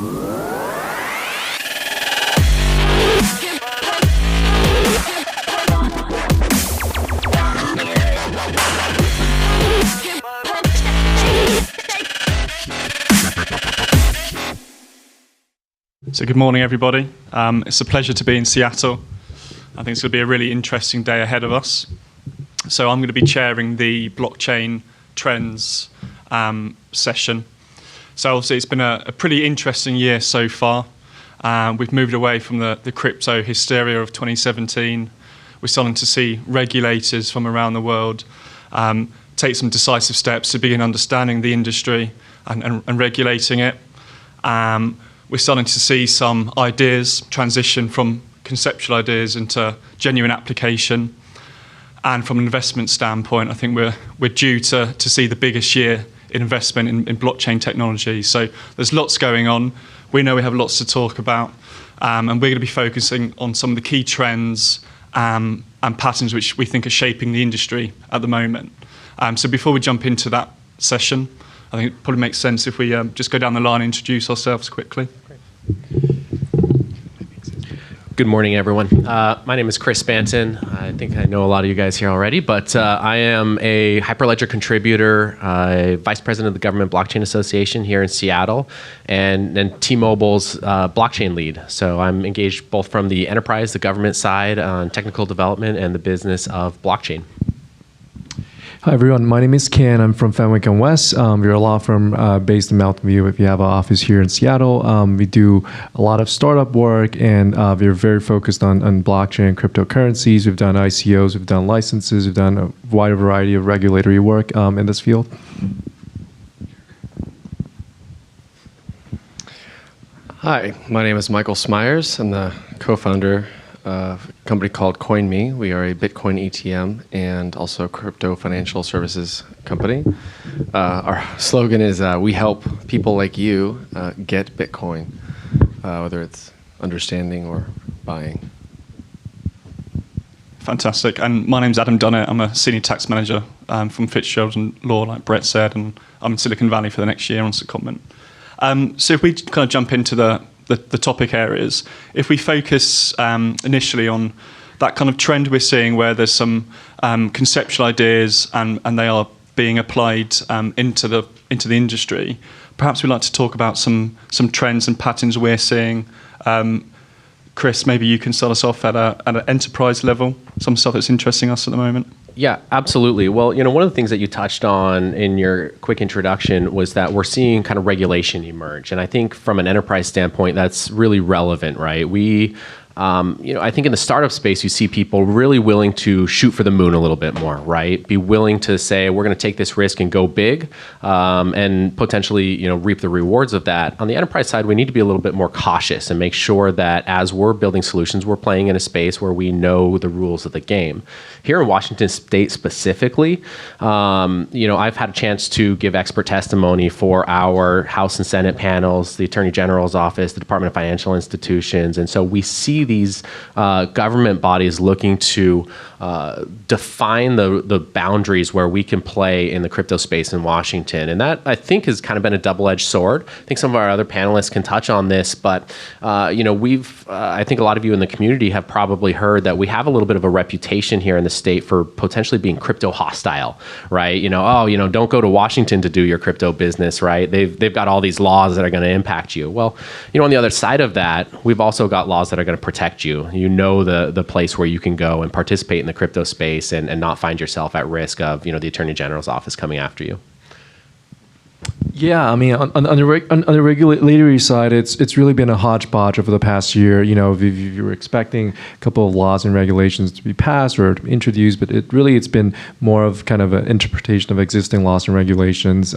So good morning, everybody. It's a pleasure to be in Seattle. I think it's going to be a really interesting day ahead of us. So I'm going to be chairing the blockchain trends session. So obviously it's been a pretty interesting year so far. We've moved away from the crypto hysteria of 2017. We're starting to see regulators from around the world take some decisive steps to begin understanding the industry and regulating it. We're starting to see some ideas transition from conceptual ideas into genuine application. And from an investment standpoint, I think we're due to see the biggest year in investment in blockchain technology. So there's lots going on. We know we have lots to talk about. And we're going to be focusing on some of the key trends and patterns which we think are shaping the industry at the moment. So before we jump into that session, I think it probably makes sense if we just go down the line and introduce ourselves quickly. Good morning, everyone. My name is Chris Banton. I think I know a lot of you guys here already, but I am a Hyperledger contributor, vice president of the Government Blockchain Association here in Seattle, and T-Mobile's blockchain lead. So I'm engaged both from the enterprise, the government side on technical development, and the business of blockchain. Hi, everyone. My name is Ken. I'm from Fenwick & West. We're a law firm based in Mountain View. If you have an office here in Seattle, we do a lot of startup work, and we're very focused on blockchain and cryptocurrencies. We've done ICOs, we've done licenses, we've done a wide variety of regulatory work in this field. Hi, my name is Michael Smyers. I'm the co-founder of a company called CoinMe. We are a Bitcoin ATM and also a crypto financial services company. Our slogan is we help people like you get Bitcoin, whether it's understanding or buying. Fantastic. And my name's Adam Dunnett. I'm a senior tax manager from Fitzgerald & Law, like Brett said, and I'm in Silicon Valley for the next year on secondment. So if we kind of jump into the topic areas, if we focus initially on that kind of trend we're seeing where there's some conceptual ideas and they are being applied into the industry, perhaps we'd like to talk about some trends and patterns we're seeing. Chris, maybe you can start us off at an enterprise level, some stuff that's interesting us at the moment. Yeah, absolutely. Well, one of the things that you touched on in your quick introduction was that we're seeing kind of regulation emerge. And I think from an enterprise standpoint, that's really relevant, right? I think in the startup space, you see people really willing to shoot for the moon a little bit more, right? Be willing to say, we're going to take this risk and go big and potentially, reap the rewards of that. On the enterprise side, we need to be a little bit more cautious and make sure that as we're building solutions, we're playing in a space where we know the rules of the game. Here in Washington State specifically, I've had a chance to give expert testimony for our House and Senate panels, the Attorney General's office, the Department of Financial Institutions. And so we see these government bodies looking to define the boundaries where we can play in the crypto space in Washington. And that, I think, has kind of been a double-edged sword. I think some of our other panelists can touch on this, but I think a lot of you in the community have probably heard that we have a little bit of a reputation here in the state for potentially being crypto hostile, right? Don't go to Washington to do your crypto business, right? They've got all these laws that are going to impact you. Well, on the other side of that, we've also got laws that are going to protect you. The place where you can go and participate in the crypto space and not find yourself at risk of, the Attorney General's office coming after you. Yeah, I mean, on the regulatory side, it's really been a hodgepodge over the past year. You were expecting a couple of laws and regulations to be passed or introduced, but it's been more of kind of an interpretation of existing laws and regulations.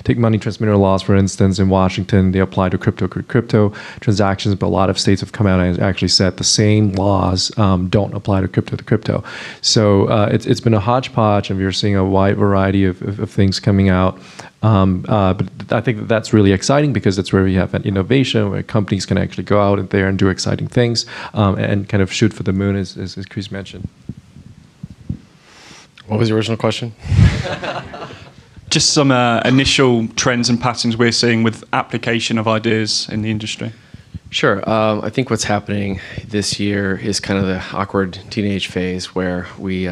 Take money transmitter laws, for instance, in Washington, they apply to crypto transactions, but a lot of states have come out and actually said the same laws don't apply to crypto. So it's been a hodgepodge, and we're seeing a wide variety of things coming out. But I think that's really exciting because that's where we have an innovation where companies can actually go out there and do exciting things and kind of shoot for the moon, as Chris mentioned. What was the original question? just some initial trends and patterns we're seeing with application of ideas in the industry. Sure. I think what's happening this year is kind of the awkward teenage phase where we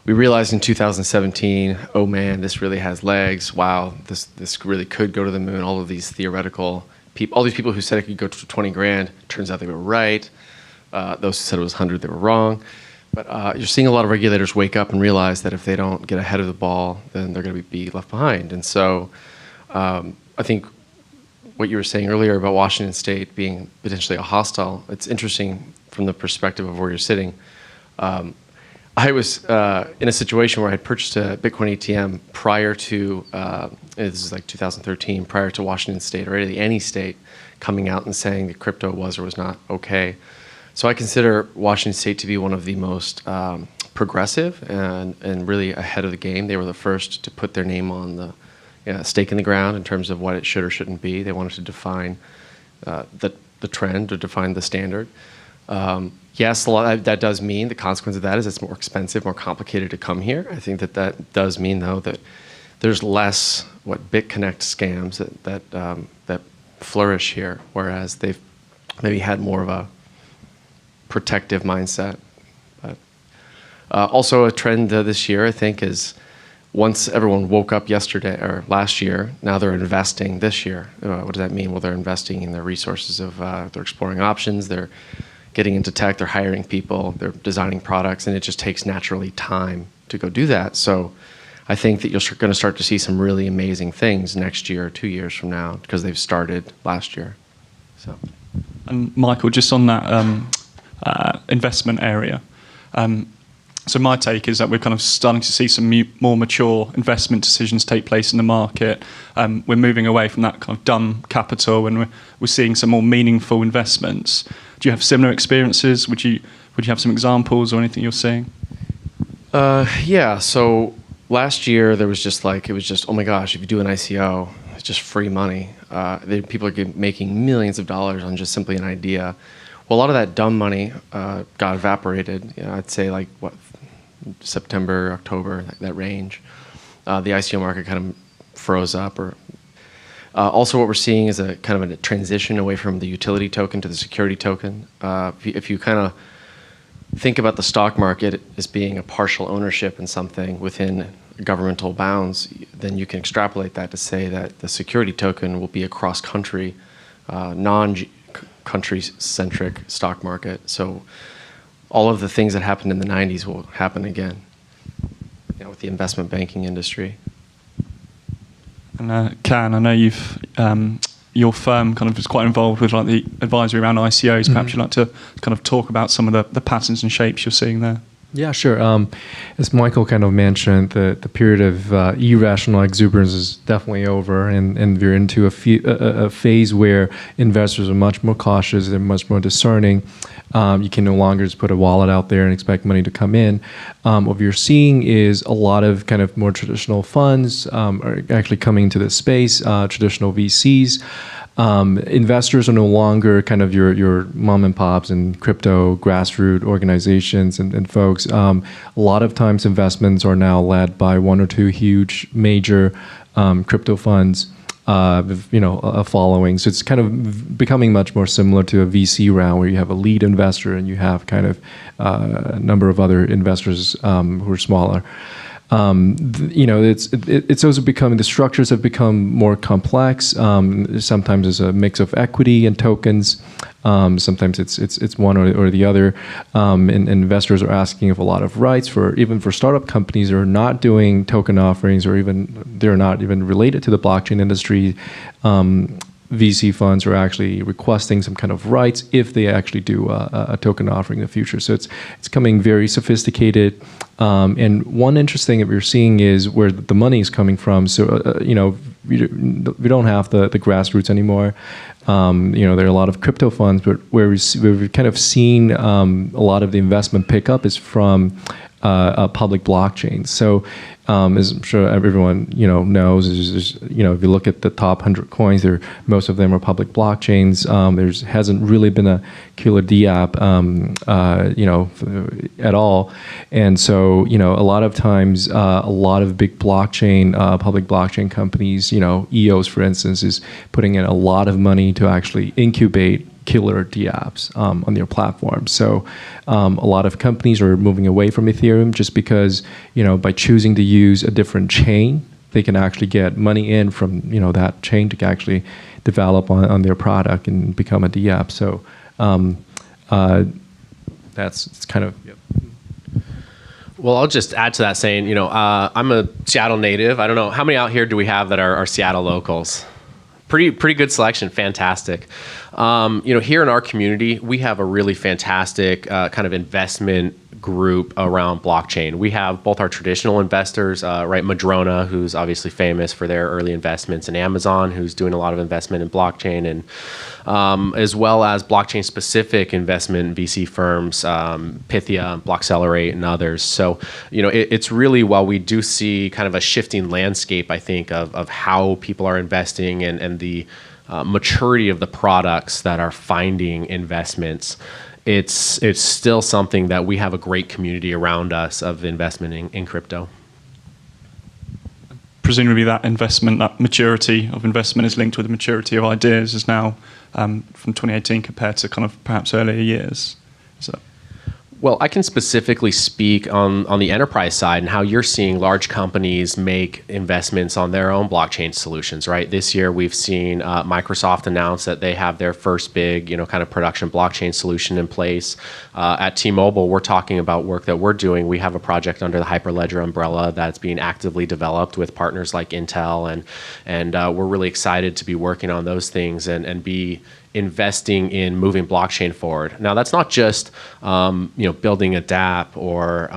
realized in 2017, oh man, this really has legs. Wow, this really could go to the moon. All of these theoretical people, all these people who said it could go to 20 grand, turns out they were right. Those who said it was 100, they were wrong. But you're seeing a lot of regulators wake up and realize that if they don't get ahead of the ball, then they're going to be left behind. And so I think what you were saying earlier about Washington State being potentially a hostile, it's interesting from the perspective of where you're sitting. I was in a situation where I had purchased a Bitcoin ATM prior to, this is like 2013, prior to Washington State or really any state coming out and saying that crypto was or was not okay. So I consider Washington State to be one of the most progressive and really ahead of the game. They were the first to put their name on the stake in the ground in terms of what it should or shouldn't be. They wanted to define the trend or define the standard. Yes, that does mean the consequence of that is it's more expensive, more complicated to come here. I think that does mean, though, that there's less BitConnect scams that flourish here, whereas they've maybe had more of a protective mindset. But also a trend this year, I think, is once everyone woke up yesterday or last year, now they're investing this year. What does that mean? Well, they're investing in their resources they're exploring options, they're getting into tech, they're hiring people, they're designing products, and it just takes naturally time to go do that. So I think that you're going to start to see some really amazing things next year or 2 years from now because they've started last year. So. And Michael, just on that investment area, so my take is that we're kind of starting to see some more mature investment decisions take place in the market. We're moving away from that kind of dumb capital, and we're seeing some more meaningful investments. Do you have similar experiences? Would you have some examples or anything you're seeing? Yeah. So last year it was just oh my gosh, if you do an ICO, it's just free money. People are making millions of dollars on just simply an idea. Well, a lot of that dumb money got evaporated. I'd say September, October, that range. The ICO market kind of froze up. Also, what we're seeing is a kind of a transition away from the utility token to the security token. If you kind of think about the stock market as being a partial ownership in something within governmental bounds, then you can extrapolate that to say that the security token will be a cross-country, non-country-centric stock market. So all of the things that happened in the 90s will happen again, with the investment banking industry. And Can, I know your firm kind of is quite involved with the advisory around ICOs. Perhaps you'd like to kind of talk about some of the patterns and shapes you're seeing there. Yeah, sure. As Michael kind of mentioned, the period of irrational exuberance is definitely over, and we're into a phase where investors are much more cautious, they're much more discerning. You can no longer just put a wallet out there and expect money to come in. What you're seeing is a lot of kind of more traditional funds are actually coming into this space, traditional VCs. Investors are no longer kind of your mom and pops and crypto grassroots organizations and folks. A lot of times investments are now led by one or two huge major crypto funds with a following. So it's kind of becoming much more similar to a VC round where you have a lead investor and you have kind of a number of other investors who are smaller. It's also becoming, the structures have become more complex. Sometimes it's a mix of equity and tokens. Sometimes it's one or the other. And investors are asking of a lot of rights even for startup companies that are not doing token offerings or they're not even related to the blockchain industry. VC funds are actually requesting some kind of rights if they actually do a token offering in the future. So it's coming very sophisticated. And one interesting that we're seeing is where the money is coming from. So, we don't have the grassroots anymore. There are a lot of crypto funds, but where we've kind of seen a lot of the investment pick up is from public blockchains. So, as I'm sure everyone knows, is if you look at the top 100 coins, most of them are public blockchains. There hasn't really been a killer DApp, at all, and so a lot of times, a lot of big public blockchain companies, EOS for instance, is putting in a lot of money to actually incubate killer DApps on their platform. So a lot of companies are moving away from Ethereum just because, by choosing to use a different chain, they can actually get money in from, that chain to actually develop on their product and become a DApp. So it's kind of... Yep. Well, I'll just add to that saying, I'm a Seattle native. I don't know, how many out here do we have that are Seattle locals? Pretty good selection, fantastic. Here in our community, we have a really fantastic kind of investment group around blockchain. We have both our traditional investors, Madrona, who's obviously famous for their early investments, and Amazon, who's doing a lot of investment in blockchain, and as well as blockchain-specific investment VC firms, Pythia, Blockcelerate, and others. So, it's really, while we do see kind of a shifting landscape, I think, of how people are investing and the maturity of the products that are finding investments, it's still something that we have a great community around us of investment in crypto. Presumably that maturity of investment is linked with the maturity of ideas is now from 2018 compared to kind of perhaps earlier years. So. Well, I can specifically speak on the enterprise side and how you're seeing large companies make investments on their own blockchain solutions, right? This year, we've seen Microsoft announce that they have their first big, kind of production blockchain solution in place. At T-Mobile, we're talking about work that we're doing. We have a project under the Hyperledger umbrella that's being actively developed with partners like Intel, and we're really excited to be working on those things and be investing in moving blockchain forward. Now, that's not just building a dApp or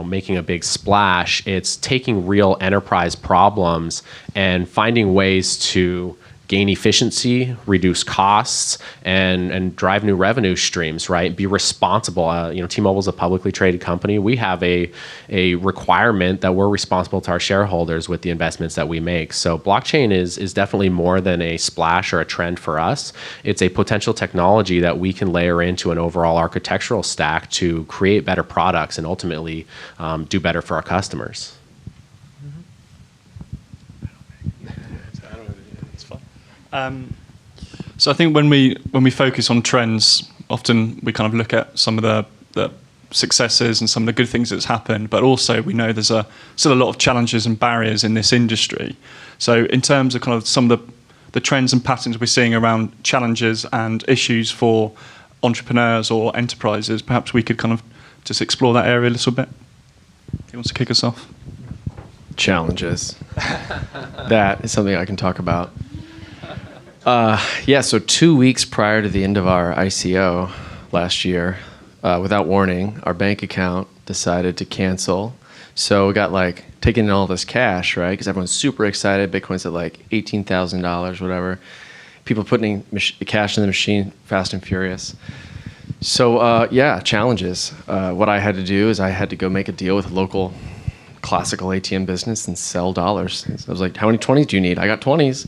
making a big splash. It's taking real enterprise problems and finding ways to gain efficiency, reduce costs, and drive new revenue streams, right? Be responsible. T-Mobile's a publicly traded company. We have a requirement that we're responsible to our shareholders with the investments that we make. So blockchain is definitely more than a splash or a trend for us. It's a potential technology that we can layer into an overall architectural stack to create better products and ultimately do better for our customers. So I think when we focus on trends, often we kind of look at some of the successes and some of the good things that's happened, but also we know there's still a lot of challenges and barriers in this industry. So in terms of kind of some of the trends and patterns we're seeing around challenges and issues for entrepreneurs or enterprises, perhaps we could kind of just explore that area a little bit. Who wants to kick us off? Challenges. That is something I can talk about. So 2 weeks prior to the end of our ICO last year, without warning, our bank account decided to cancel. So we got taking in all this cash, right? Because everyone's super excited. Bitcoin's at $18,000, whatever. People putting cash in the machine fast and furious. So challenges. What I had to do is I had to go make a deal with a local classical ATM business and sell dollars. So I was like, how many 20s do you need? I got 20s.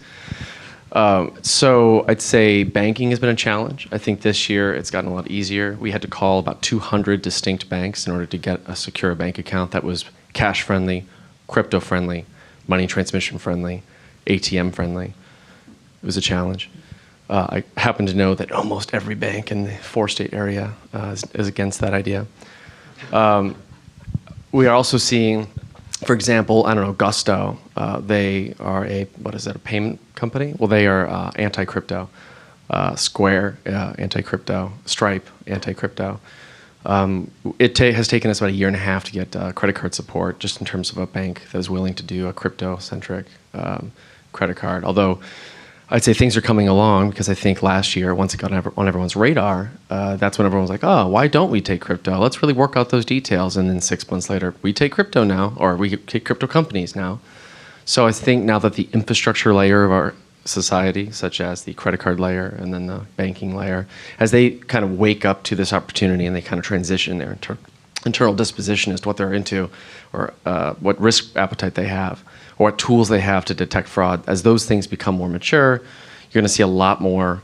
So I'd say banking has been a challenge. I think this year it's gotten a lot easier. We had to call about 200 distinct banks in order to get a secure bank account that was cash friendly, crypto friendly, money transmission friendly, ATM friendly. It was a challenge. I happen to know that almost every bank in the 4-state area is against that idea. We are also seeing, for example, Gusto. They are a payment company? Well, they are anti-crypto. Square, anti-crypto. Stripe, anti-crypto. It has taken us about a year and a half to get credit card support, just in terms of a bank that is willing to do a crypto-centric credit card. Although I'd say things are coming along, because I think last year, once it got on everyone's radar, that's when everyone was like, oh, why don't we take crypto? Let's really work out those details. And then 6 months later, we take crypto now, or we take crypto companies now. So I think now that the infrastructure layer of our society, such as the credit card layer and then the banking layer, as they kind of wake up to this opportunity and they kind of transition their internal disposition as to what they're into, or what risk appetite they have, or what tools they have to detect fraud. As those things become more mature, you're going to see a lot more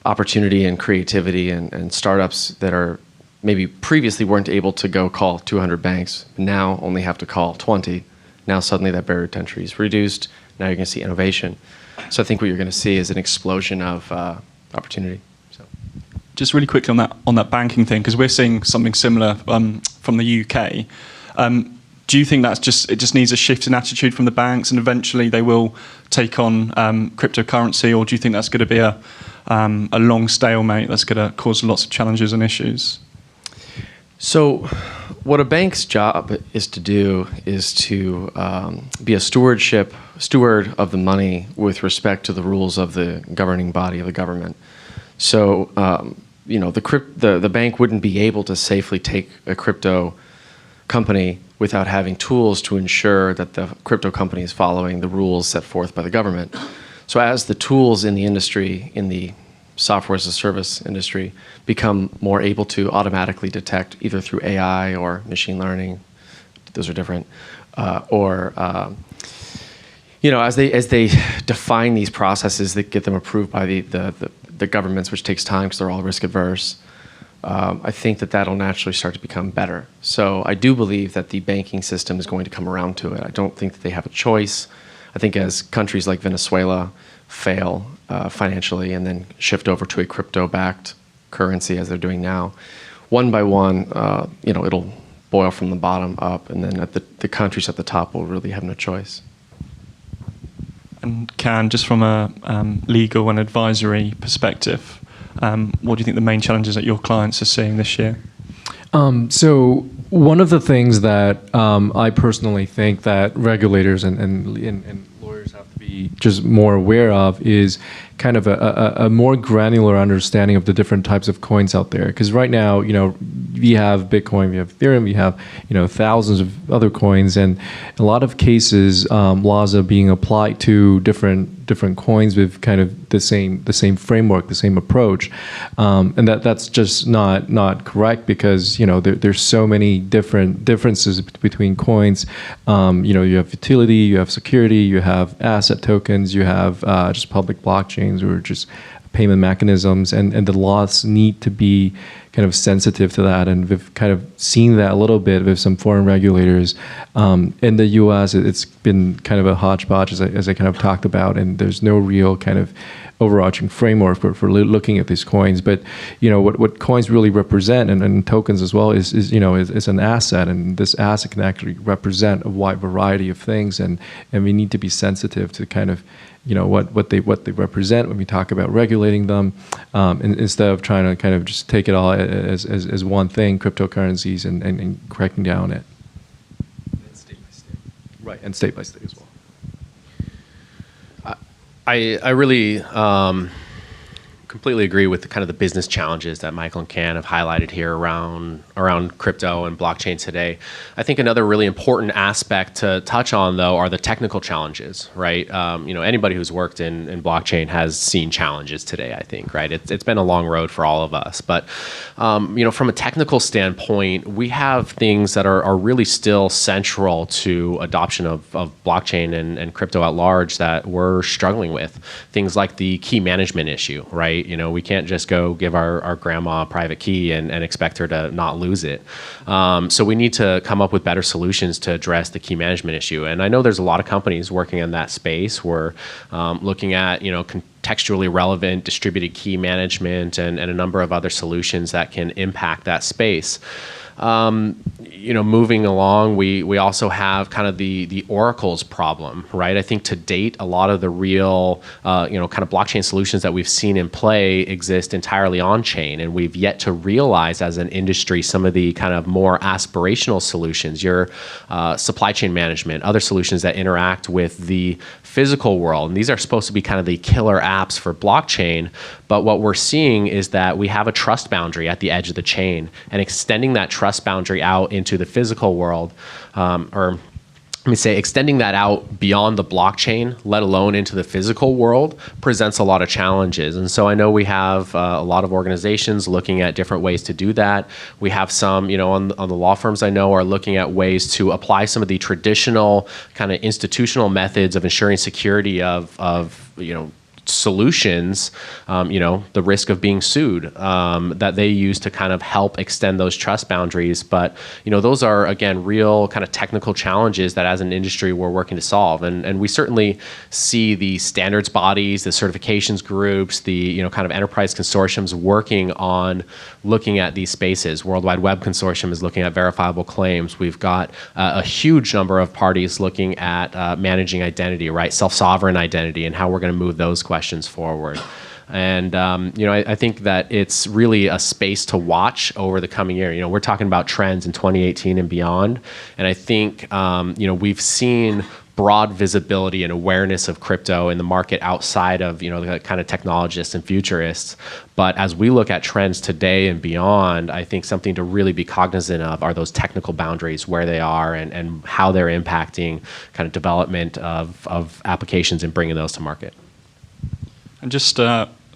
opportunity and creativity and startups that are maybe previously weren't able to go call 200 banks, now only have to call 20. Now suddenly that barrier to entry is reduced. Now you're going to see innovation. So I think what you're going to see is an explosion of opportunity. So. Just really quickly on that banking thing, because we're seeing something similar from the UK. Do you think it just needs a shift in attitude from the banks, and eventually they will take on cryptocurrency, or do you think that's going to be a long stalemate that's going to cause lots of challenges and issues? So what a bank's job is to do is to be a steward of the money with respect to the rules of the governing body of the government. So the bank wouldn't be able to safely take a crypto company without having tools to ensure that the crypto company is following the rules set forth by the government. So as the tools in the industry, in the software as a service industry, become more able to automatically detect either through AI or machine learning, those are different, as they define these processes that get them approved by the governments, which takes time because they're all risk adverse, I think that'll naturally start to become better. So I do believe that the banking system is going to come around to it. I don't think that they have a choice. I think as countries like Venezuela fail financially and then shift over to a crypto-backed currency as they're doing now, one by one, it'll boil from the bottom up, and then the countries at the top will really have no choice. And just from a legal and advisory perspective, what do you think the main challenges that your clients are seeing this year? So one of the things that I personally think that regulators and lawyers have to be just more aware of is kind of a more granular understanding of the different types of coins out there. Because right now, we have Bitcoin, we have Ethereum, we have thousands of other coins, and in a lot of cases, laws are being applied to different coins with kind of the same framework, the same approach, and that's just not correct, because there's so many differences between coins. You have utility, you have security, you have asset tokens, you have just public blockchains or just payment mechanisms, and the laws need to be kind of sensitive to that. And we've kind of seen that a little bit with some foreign regulators. In the U.S., it's been kind of a hodgepodge, as I kind of talked about, and there's no real kind of overarching framework for looking at these coins. But what coins really represent, and tokens as well, is an asset, and this asset can actually represent a wide variety of things, and we need to be sensitive to kind of what they represent when we talk about regulating them, and instead of trying to kind of just take it all as one thing, cryptocurrencies, and cracking down it. And state by state. Right, and state by state as well. I really completely agree with the kind of the business challenges that Michael and Can have highlighted here around crypto and blockchain today. I think another really important aspect to touch on, though, are the technical challenges, right? Anybody who's worked in blockchain has seen challenges today, I think, right? It's been a long road for all of us. But, from a technical standpoint, we have things that are really still central to adoption of blockchain and crypto at large that we're struggling with. Things like the key management issue, right? We can't just go give our grandma a private key and expect her to not lose it. So we need to come up with better solutions to address the key management issue. And I know there's a lot of companies working in that space. We're looking at, contextually relevant distributed key management and a number of other solutions that can impact that space. Moving along, we also have kind of the oracles problem, right? I think to date, a lot of the real, kind of blockchain solutions that we've seen in play exist entirely on chain, and we've yet to realize as an industry some of the kind of more aspirational solutions, your supply chain management, other solutions that interact with the physical world. And these are supposed to be kind of the killer apps for blockchain. But what we're seeing is that we have a trust boundary at the edge of the chain, and extending that trust boundary out into the physical world, or let me say, extending that out beyond the blockchain, let alone into the physical world, presents a lot of challenges. And so I know we have a lot of organizations looking at different ways to do that. We have some, on the law firms I know are looking at ways to apply some of the traditional kind of institutional methods of ensuring security of solutions, the risk of being sued, that they use to kind of help extend those trust boundaries. But, those are, again, real kind of technical challenges that as an industry we're working to solve. And we certainly see the standards bodies, the certifications groups, the, kind of enterprise consortiums working on looking at these spaces. World Wide Web Consortium is looking at verifiable claims. We've got a huge number of parties looking at managing identity, right? Self-sovereign identity and how we're going to move those questions forward. And, I think that it's really a space to watch over the coming year. We're talking about trends in 2018 and beyond. And I think, we've seen broad visibility and awareness of crypto in the market outside of, the kind of technologists and futurists. But as we look at trends today and beyond, I think something to really be cognizant of are those technical boundaries, where they are and how they're impacting kind of development of applications and bringing those to market. And just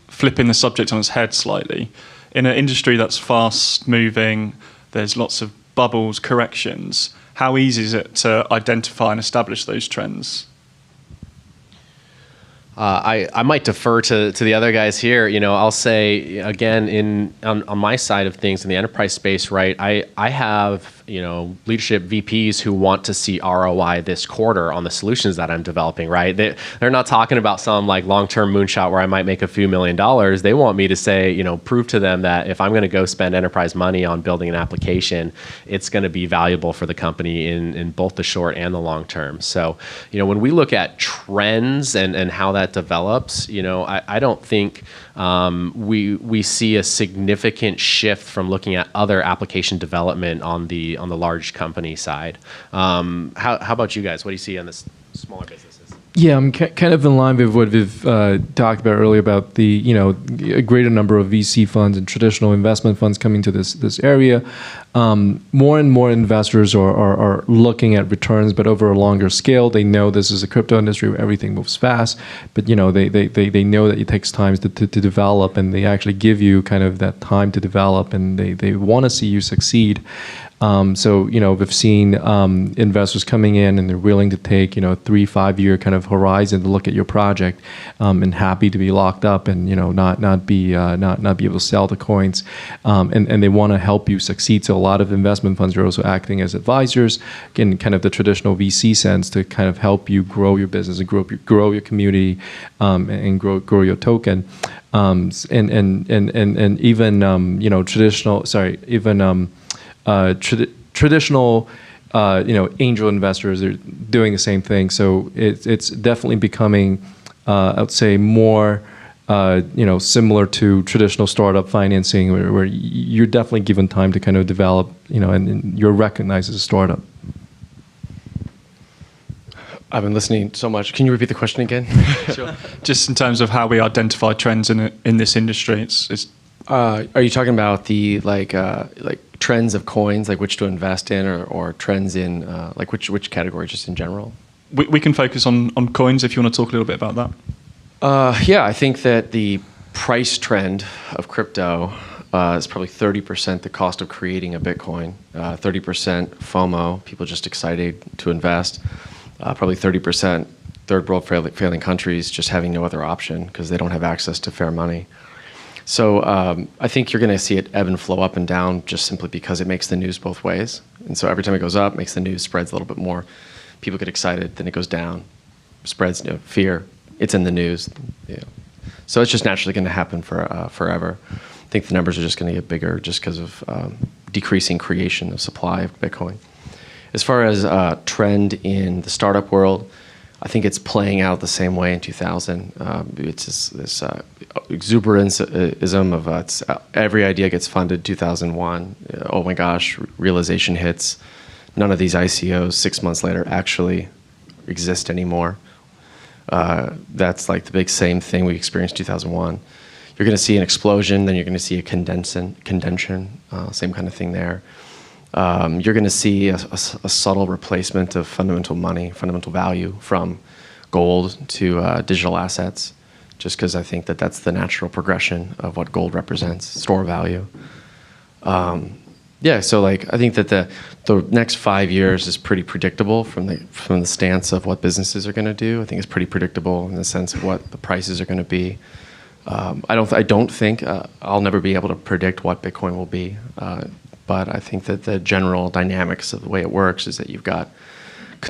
flipping the subject on its head slightly, in an industry that's fast moving, there's lots of bubbles, corrections. How easy is it to identify and establish those trends? I might defer to the other guys here. I'll say again on my side of things in the enterprise space, right? I have leadership VPs who want to see ROI this quarter on the solutions that I'm developing, right? They're not talking about some like long-term moonshot where I might make a few $1 million. They want me to say, prove to them that if I'm going to go spend enterprise money on building an application, it's going to be valuable for the company in both the short and the long term. So, when we look at trends and how that develops, I don't think we see a significant shift from looking at other application development on the large company side. How about you guys? What do you see on the smaller businesses? Yeah, I'm kind of in line with what we've talked about earlier about the a greater number of VC funds and traditional investment funds coming to this area. More and more investors are looking at returns, but over a longer scale. They know this is a crypto industry where everything moves fast, but they know that it takes time to develop, and they actually give you kind of that time to develop, and they want to see you succeed. So we've seen investors coming in and they're willing to take 3-5 year kind of horizon to look at your project, and happy to be locked up and not be able to sell the coins, and they want to help you succeed. So a lot of investment funds are also acting as advisors in kind of the traditional VC sense to kind of help you grow your business and grow your community, and grow your token, and even traditional traditional angel investors are doing the same thing. So it's definitely becoming I would say more similar to traditional startup financing, where you're definitely given time to kind of develop, and you're recognized as a startup. I've been listening so much. Can you repeat the question again? Sure. Just in terms of how we identify trends in this industry, are you talking about the like trends of coins, like which to invest in, or trends in like which category, just in general? We can focus on coins if you want to talk a little bit about that. Yeah, I think that the price trend of crypto is probably 30% the cost of creating a Bitcoin, 30% FOMO, people just excited to invest, probably 30% third world failing countries just having no other option because they don't have access to fair money. So I think you're going to see it ebb and flow up and down just simply because it makes the news both ways. And so every time it goes up, makes the news spreads a little bit more. People get excited, then it goes down, spreads fear. It's in the news. So it's just naturally going to happen for forever. I think the numbers are just going to get bigger just because of decreasing creation of supply of Bitcoin. As far as trend in the startup world, I think it's playing out the same way in 2000. It's this exuberanceism of every idea gets funded. 2001, oh my gosh, realization hits. None of these ICOs 6 months later actually exist anymore. That's like the big same thing we experienced 2001. You're going to see an explosion, then you're going to see a condension, same kind of thing there. you're going to see a subtle replacement of fundamental money, fundamental value from gold to digital assets, just because I think that that's the natural progression of what gold represents, store value. Yeah, so like I think that the next 5 years is pretty predictable from the stance of what businesses are going to do. I think it's pretty predictable in the sense of what the prices are going to be. I don't think I'll never be able to predict what Bitcoin will be, but I think that the general dynamics of the way it works is that you've got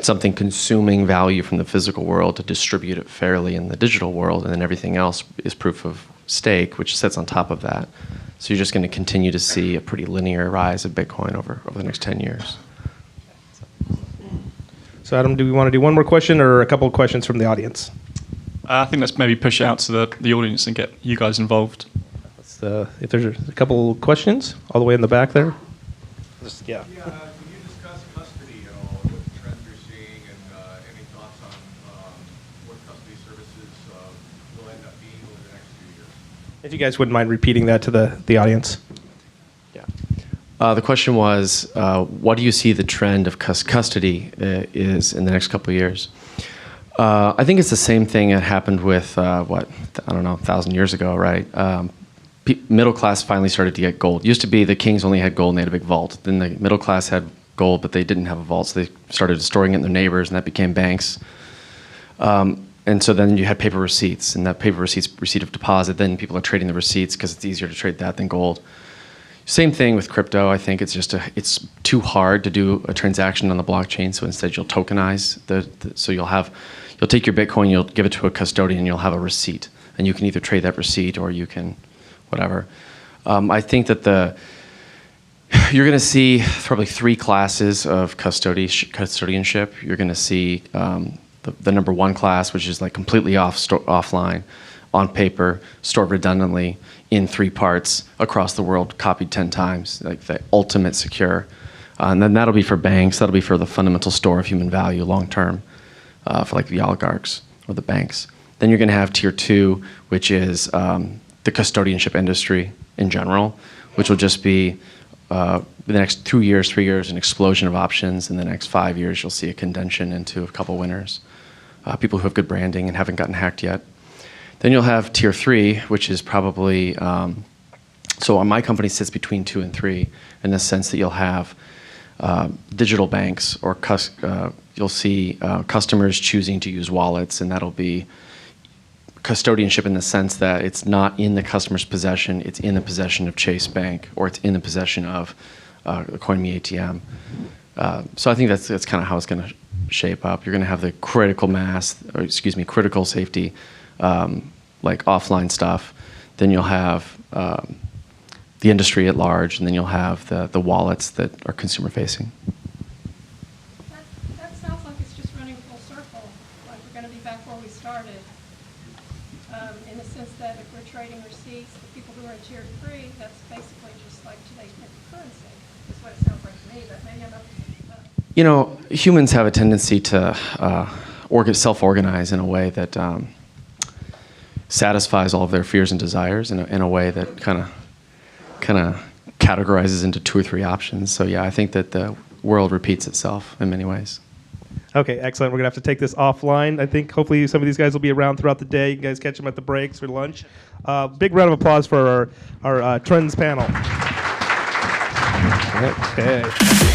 something consuming value from the physical world to distribute it fairly in the digital world, and then everything else is proof of stake, which sits on top of that. So you're just going to continue to see a pretty linear rise of Bitcoin over the next 10 years. So Adam, do we want to do one more question or a couple of questions from the audience? I think let's maybe push it out to the audience and get you guys involved. If there's a couple of questions all the way in the back there. Yeah. Can you discuss custody at all, what trends you're seeing, and any thoughts on what custody services will end up being over the next few years? If you guys wouldn't mind repeating that to the audience. Yeah. The question was, what do you see the trend of custody is in the next couple of years? I think it's the same thing that happened with, 1,000 years ago, right? Middle class finally started to get gold. It used to be the kings only had gold and they had a big vault. Then the middle class had gold, but they didn't have a vault, so they started storing it in their neighbors, and that became banks. And so then you had paper receipts, and that paper receipt of deposit, then people are trading the receipts because it's easier to trade that than gold. Same thing with crypto. I think it's too hard to do a transaction on the blockchain, so instead you'll tokenize. So you'll take your Bitcoin, you'll give it to a custodian, you'll have a receipt, and you can either trade that receipt or you can whatever. I think that you're going to see probably 3 classes of custodianship. You're going to see the number 1 class, which is like completely offline, on paper, stored redundantly in 3 parts across the world, copied 10 times, like the ultimate secure. And then that'll be for banks. That'll be for the fundamental store of human value long term, for like the oligarchs or the banks. Then you're going to have tier 2, which is the custodianship industry in general, which will just be the next 2 years, 3 years, an explosion of options. In the next 5 years, you'll see a condension into a couple winners, people who have good branding and haven't gotten hacked yet. Then you'll have tier 3, which is probably, so my company sits between 2 and 3 in the sense that you'll have digital banks, or you'll see customers choosing to use wallets, and that'll be custodianship in the sense that it's not in the customer's possession, it's in the possession of Chase Bank, or it's in the possession of the CoinMe ATM. So I think that's kind of how it's going to shape up. You're going to have the critical safety, like offline stuff. Then you'll have the industry at large, and then you'll have the wallets that are consumer facing. That sounds like it's just running full circle, like we're going to be back where we started. In the sense that if we're trading receipts, the people who are in tier 3, that's basically just like today's cryptocurrency. That's what it sounds like to me, but maybe I'm not. Humans have a tendency to self-organize in a way that satisfies all of their fears and desires in a way that kind of categorizes into 2 or 3 options. So yeah, I think that the world repeats itself in many ways. Okay, excellent. We're going to have to take this offline. I think hopefully some of these guys will be around throughout the day. You guys catch them at the breaks or lunch. Big round of applause for our Trends panel. Okay.